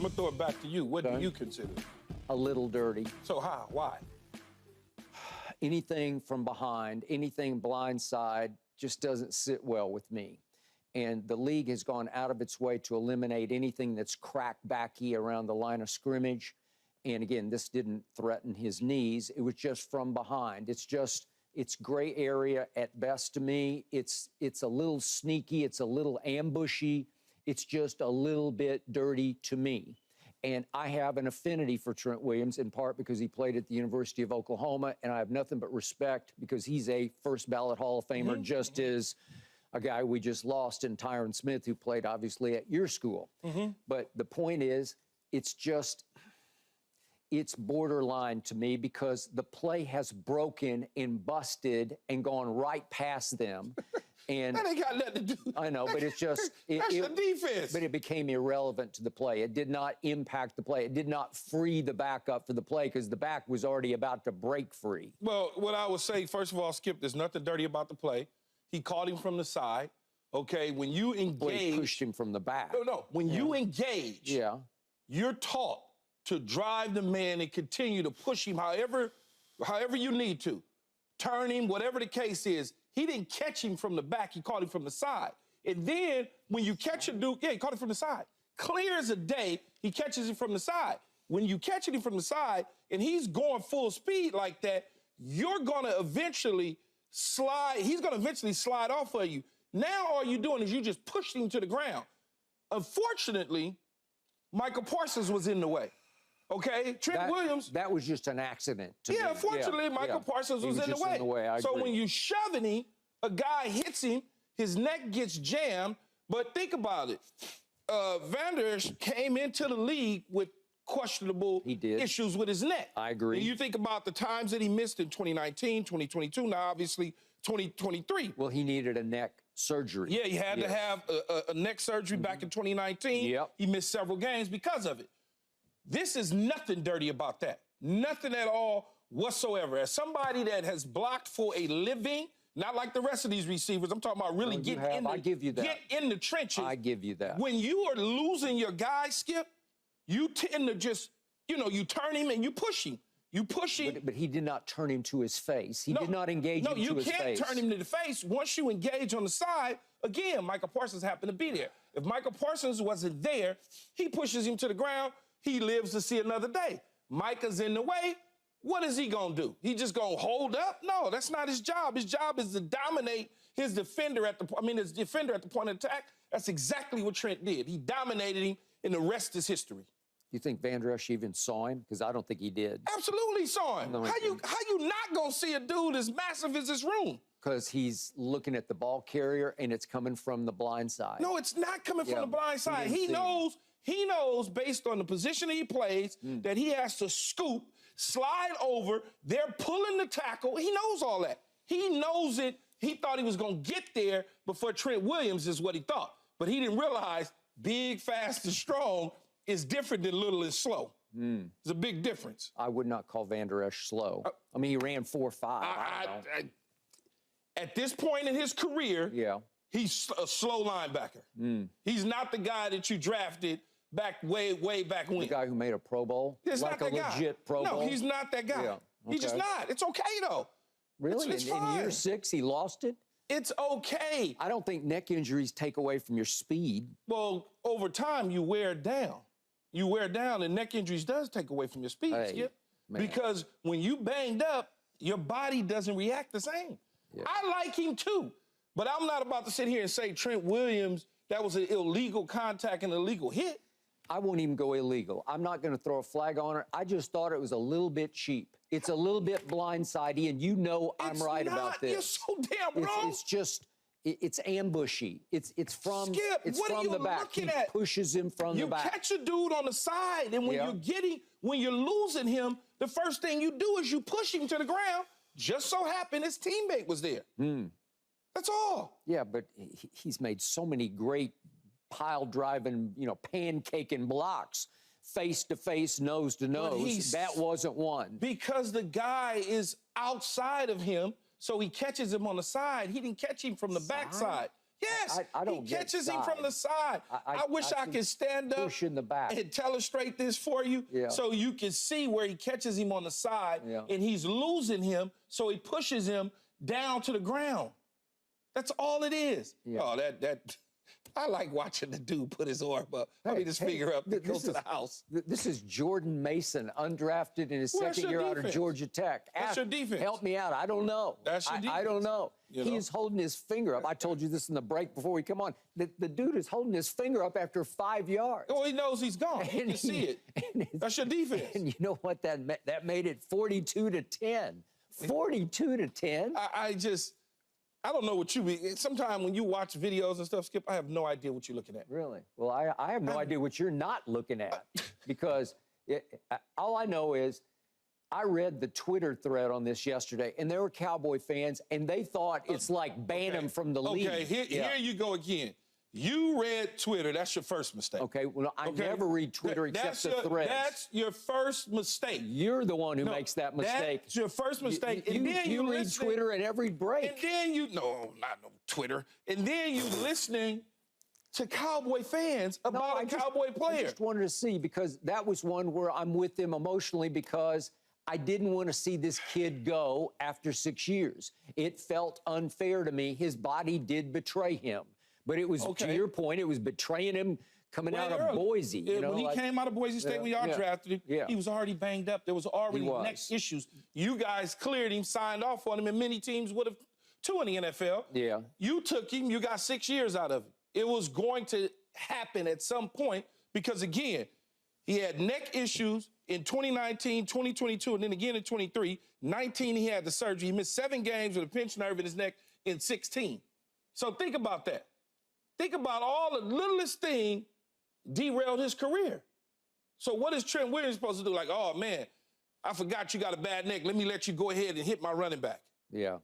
going to throw it back to you. What do you consider? A little dirty. So how? Why? Anything from behind, anything blindside just doesn't sit well with me. And the league has gone out of its way to eliminate anything that's crack-backy around the line of scrimmage. And again, this didn't threaten his knees. It was just from behind. It's gray area at best to me. It's a little sneaky. It's a little ambushy. It's just a little bit dirty to me. And I have an affinity for Trent Williams, in part because he played at the University of Oklahoma, and I have nothing but respect because he's a first-ballot Hall of Famer, just as a guy we just lost in Tyron Smith, who played, obviously, at your school. But the point is, it's borderline to me because the play has broken and busted and gone right past them. And that ain't got nothing to do. I know, but it's just... That's the defense. But it became irrelevant to the play. It did not impact the play. It did not free the back up for the play because the back was already about to break free. Well, what I would say, first of all, Skip, there's nothing dirty about the play. He caught him from the side. Okay, when you engage... Well, he pushed him from the back. No. When you engage, you're taught to drive the man and continue to push him however you need to. Turn him, whatever the case is. He didn't catch him from the back. He caught him from the side. And then when you catch a dude, he caught him from the side. Clear as a day, he catches him from the side. When you catch him from the side and he's going full speed like that, you're going to eventually slide. He's going to eventually slide off of you. Now all you're doing is you just pushed him to the ground. Unfortunately, Michael Parsons was in the way. Okay, Trent Williams. That was just an accident to me. Unfortunately, Michael Parsons was in the way. So when you shoving him, a guy hits him, his neck gets jammed. But think about it. Vander Esch came into the league with questionable issues with his neck. I agree. And you think about the times that he missed in 2019, 2022, now obviously 2023. Well, he needed a neck surgery. Yeah, he had to have a neck surgery back in 2019. He missed several games because of it. This is nothing dirty about that. Nothing at all whatsoever. As somebody that has blocked for a living, not like the rest of these receivers, I'm talking about really get in the trenches. I give you that. When you are losing your guy, Skip, you tend to just, you turn him and you push him. You push him. But he did not turn him to his face. He did not engage him to his face. No, you can't turn him to the face. Once you engage on the side, again, Michael Parsons happened to be there. If Michael Parsons wasn't there, he pushes him to the ground. He lives to see another day. Micah's in the way. What is he going to do? He just going to hold up? No, that's not his job. His job is to dominate his defender at the point of attack. That's exactly what Trent did. He dominated him, and the rest is history. You think Vander Esch even saw him? Because I don't think he did. Absolutely saw him. How you not going to see a dude as massive as this room? Because he's looking at the ball carrier, and it's coming from the blind side. No, it's not coming from the blind side. He knows, based on the position he plays, that he has to scoop, slide over. They're pulling the tackle. He knows all that. He knows it. He thought he was going to get there before Trent Williams is what he thought. But he didn't realize big, fast, and strong is different than little and slow. There's a big difference. I would not call Vander Esch slow. I mean, he ran 4.5. At this point in his career, he's a slow linebacker. He's not the guy that you drafted back way back when. The guy who made a Pro Bowl? It's like not that a legit Pro Bowl? No, he's not that guy. Okay. He's just not. It's okay, though. Really? It's fine. In year 6, he lost it? It's okay. I don't think neck injuries take away from your speed. Well, over time, you wear down. You wear down, and neck injuries does take away from your speed, Skip. Because when you banged up, your body doesn't react the same. I like him, too. But I'm not about to sit here and say Trent Williams, that was an illegal contact and illegal hit. I won't even go illegal. I'm not going to throw a flag on it. I just thought it was a little bit cheap. It's a little bit blindsidey, and I'm right about this. You're so damn wrong. It's just, it's ambushy. It's from Skip, what are you the back. looking he at? Pushes him from the back. You catch a dude on the side, and when you're losing him, the first thing you do is you push him to the ground. Just so happened his teammate was there. That's all. Yeah, but he's made so many great pile-driving, pancaking blocks, face-to-face, nose-to-nose. That wasn't one. Because the guy is outside of him, so he catches him on the side. He didn't catch him from the backside. Yes, I don't he get catches him side. from the side. I wish I could stand up push in the back and telestrate this for you so you can see where he catches him on the side and he's losing him, so he pushes him down to the ground. That's all it is. Oh, that I like watching the dude put his arm up. His finger up to go to the house. This is Jordan Mason, undrafted in his second year out of Georgia Tech. That's your defense. Help me out. I don't know. That's your defense. I don't know. He's holding his finger up. I told you this in the break before we come on. The dude is holding his finger up after 5 yards. Well, he knows he's gone. You can see it. That's your defense. And you know what? That made it 42-10. 42-10. I don't know what you be. Sometimes when you watch videos and stuff, Skip, I have no idea what you're looking at. Really? Well, I have no idea what you're not looking at because all I know is I read the Twitter thread on this yesterday, and there were Cowboy fans, and they thought it's like ban him from the league. Okay, here you go again. You read Twitter. That's your first mistake. Okay, well, I never read Twitter except the threads. That's your first mistake. You're the one who makes that mistake. That's your first mistake. You read Twitter in every break. And then not Twitter. And then you listening to Cowboy fans about a Cowboy player. I just wanted to see, because that was one where I'm with them emotionally, because I didn't want to see this kid go after 6 years. It felt unfair to me. His body did betray him. But it was, to your point, it was betraying him coming out of Boise. When he came out of Boise State, we all drafted him. He was already banged up. There was already next issues. You guys cleared him, signed off on him, and many teams would have too in the NFL. Yeah. You took him. You got 6 years out of it. It was going to happen at some point because, again, he had neck issues in 2019, 2022, and then again in 23. 19, he had the surgery. He missed 7 games with a pinched nerve in his neck in 16. So think about that. Think about all the littlest thing derailed his career. So what is Trent Williams supposed to do? Like, oh, man, I forgot you got a bad neck. Let me let you go ahead and hit my running back. Yeah.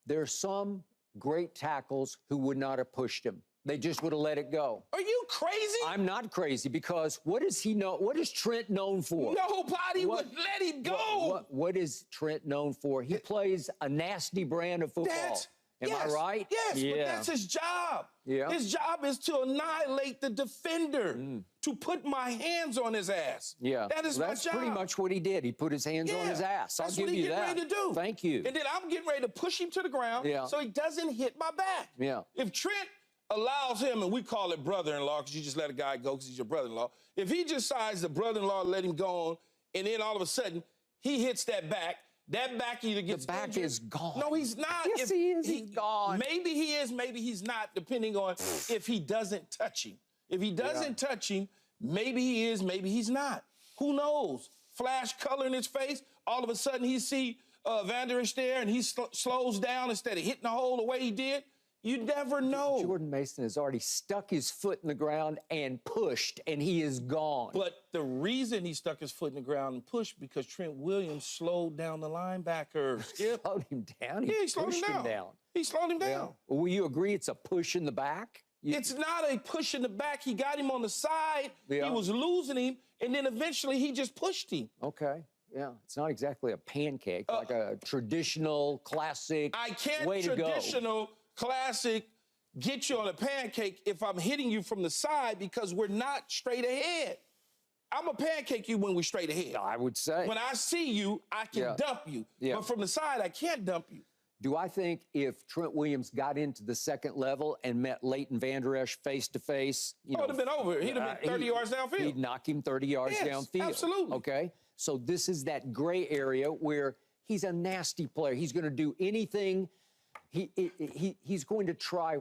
There are some great tackles who would not have pushed him. They just would have let it go. Are you crazy? I'm not crazy, because what does he know? What is Trent known for? Nobody would let him go. What is Trent known for? He plays a nasty brand of football. Am I right? Yes, but that's his job. Yeah. His job is to annihilate the defender, to put my hands on his ass. Yeah. That is my job. That's pretty much what he did. He put his hands on his ass. I'll give you that. That's what he's getting ready to do. Thank you. And then I'm getting ready to push him to the ground so he doesn't hit my back. Yeah. If Trent allows him, and we call it brother-in-law because you just let a guy go because he's your brother-in-law. If he decides the brother-in-law let him go on, and then all of a sudden he hits that back either gets the back injured. Is gone. No, he's not. Yes, he is. He's gone. Maybe he is, maybe he's not, depending on if he doesn't touch him. If he doesn't touch him, maybe he is, maybe he's not. Who knows? Flash color in his face. All of a sudden he see Vander Esch there, and he slows down instead of hitting the hole the way he did. You never know. Jordan Mason has already stuck his foot in the ground and pushed, and he is gone. But the reason he stuck his foot in the ground and pushed because Trent Williams slowed down the linebacker. Slowed him down? He slowed him down. He slowed him down. Yeah. Well, will you agree it's a push in the back? It's not a push in the back. He got him on the side. Yeah. He was losing him, and then eventually he just pushed him. Okay. Yeah, it's not exactly a pancake, like a traditional, classic way to go. Traditional, classic, get you on a pancake if I'm hitting you from the side because we're not straight ahead. I'm a pancake you when we're straight ahead. I would say. When I see you, I can dump you. Yeah. But from the side, I can't dump you. Do I think if Trent Williams got into the second level and met Leighton Vander Esch face-to-face, it would have been over. He'd have been 30 yards downfield. He'd knock him 30 yards downfield. Absolutely. Okay? So this is that gray area where he's a nasty player. He's going to do anything. He's going to try.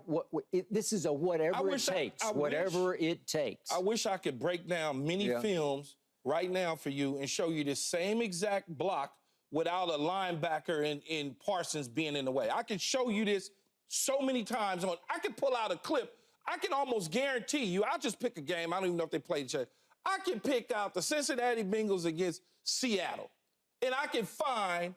This is a whatever it takes. Whatever it takes. I wish I could break down many films right now for you and show you the same exact block without a linebacker in Parsons being in the way. I can show you this so many times. I can pull out a clip. I can almost guarantee you. I'll just pick a game. I don't even know if they played each other. I can pick out the Cincinnati Bengals against Seattle, and I can find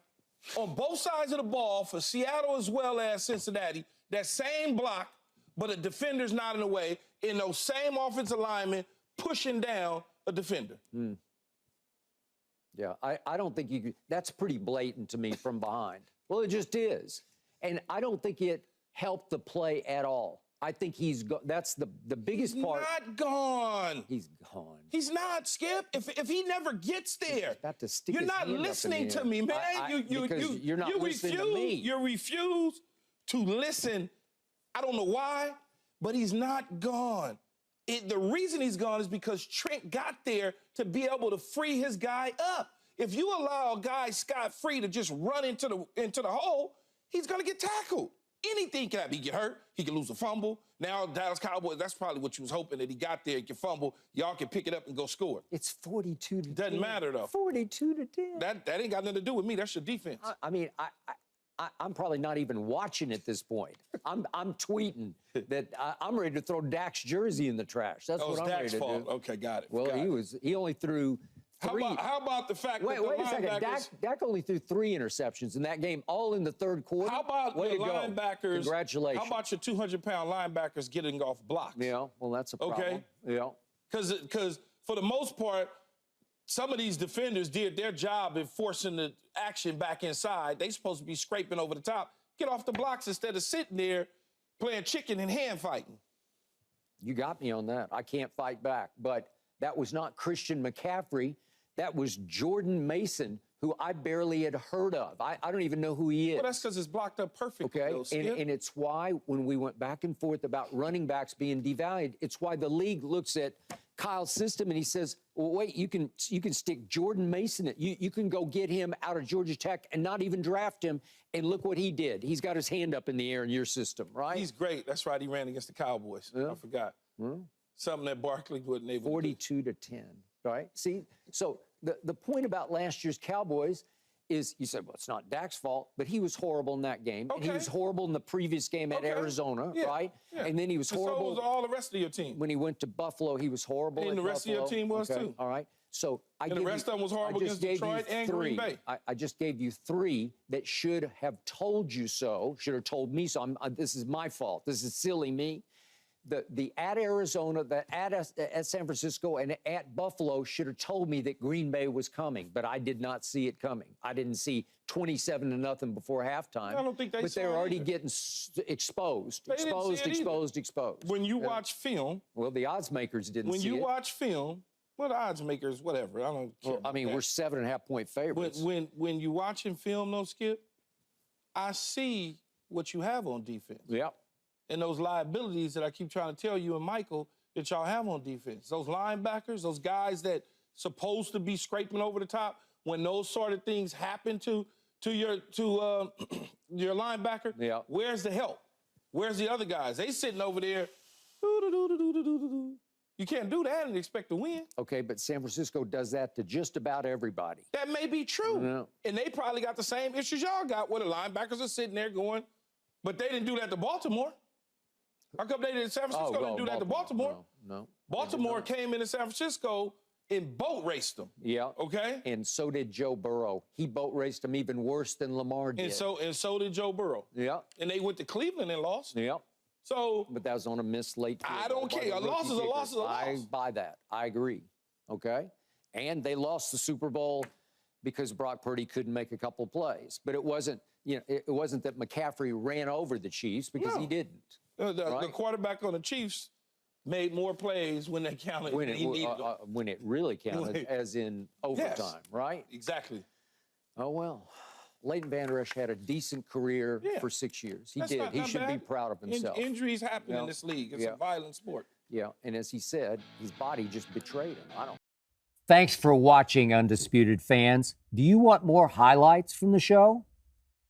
on both sides of the ball for Seattle as well as Cincinnati that same block, but a defender's not in the way, in those same offensive linemen pushing down a defender. Yeah, I don't think you could. That's pretty blatant to me from behind. Well, it just is. And I don't think it helped the play at all. I think he's that's the biggest part. He's not gone. He's gone. He's not, Skip. If he never gets there, about to stick you're his not hand listening up in to me, man. you're not listening to me. You refuse to listen. I don't know why, but he's not gone. The reason he's gone is because Trent got there to be able to free his guy up. If you allow a guy scot-free to just run into the hole, he's gonna get tackled. Anything can happen. He get hurt. He can lose a fumble. Now, Dallas Cowboys, that's probably what you was hoping, that he got there, he can fumble. Y'all can pick it up and go score. It's 42 to 10. Doesn't matter, though. 42 to 10. That ain't got nothing to do with me. That's your defense. I mean, I'm probably not even watching at this point. I'm tweeting that I'm ready to throw Dak's jersey in the trash. That's what I'm ready to do. Okay, got it. Well, he only threw 3. How about the fact that wait a second. Dak only threw 3 interceptions in that game, all in the third quarter. How about Way the to go. linebackers? Congratulations. How about your 200-pound linebackers getting off blocks? Yeah, well, that's a problem. Okay. Yeah. Because for the most part, some of these defenders did their job in forcing the action back inside. They supposed to be scraping over the top. Get off the blocks instead of sitting there playing chicken and hand fighting. You got me on that. I can't fight back. But that was not Christian McCaffrey. That was Jordan Mason, who I barely had heard of. I don't even know who he is. Well, that's because it's blocked up perfectly. Okay, and it's why when we went back and forth about running backs being devalued, it's why the league looks at Kyle's system and he says, well, wait, you can stick Jordan Mason. You can go get him out of Georgia Tech and not even draft him, and look what he did. He's got his hand up in the air in your system, right? He's great. That's right. He ran against the Cowboys. Yeah. I forgot. Something that Barkley wasn't able 42 to 10, right? See, so the point about last year's Cowboys is, you said, well, it's not Dak's fault, but he was horrible in that game. Okay. And he was horrible in the previous game at Arizona, right? Yeah. And then he was horrible. So was all the rest of your team. When he went to Buffalo, he was horrible. And the rest of your team was too. All right. So the rest of them was horrible against Detroit and Green Bay. I just gave you 3 that should have told you so, should have told me so. This is my fault. This is silly me. The at Arizona, the at San Francisco, and at Buffalo should have told me that Green Bay was coming, but I did not see it coming. I didn't see 27-0 before halftime. I don't think they saw it. But they were already either. getting exposed. Exposed. When you watch film, well, the odds makers didn't see it. When you watch film, well, the odds makers, whatever. I don't care. Well, I mean, we're 7.5-point favorites. When you watching film, though, Skip, I see what you have on defense. Yep. And those liabilities that I keep trying to tell you and Michael that y'all have on defense. Those linebackers, those guys that supposed to be scraping over the top, when those sort of things happen to your linebacker, yeah. Where's the help? Where's the other guys? They sitting over there. You can't do that and expect to win. Okay, but San Francisco does that to just about everybody. That may be true. No. And they probably got the same issues y'all got where the linebackers are sitting there going, but they didn't do that to Baltimore. How come they didn't? San Francisco didn't do that to Baltimore. No. Baltimore came into San Francisco and boat raced them. Yeah. Okay. And so did Joe Burrow. He boat raced them even worse than Lamar did. And so did Joe Burrow. Yeah. And they went to Cleveland and lost. Yeah. So. But that was on a missed late field. I don't care. A loss is a loss is a loss. I buy that. I agree. Okay. And they lost the Super Bowl because Brock Purdy couldn't make a couple plays. But it wasn't, it wasn't that McCaffrey ran over the Chiefs because he didn't. The quarterback on the Chiefs made more plays when they counted when it really counted, as in overtime, right? Exactly. Oh, well. Leighton Vander Esch had a decent career for 6 years. He did. He should be proud of himself. Injuries happen in this league. It's a violent sport. Yeah, and as he said, his body just betrayed him. Thanks for watching, Undisputed fans. Do you want more highlights from the show?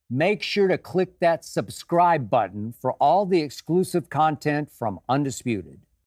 Make sure to click that subscribe button for all the exclusive content from Undisputed.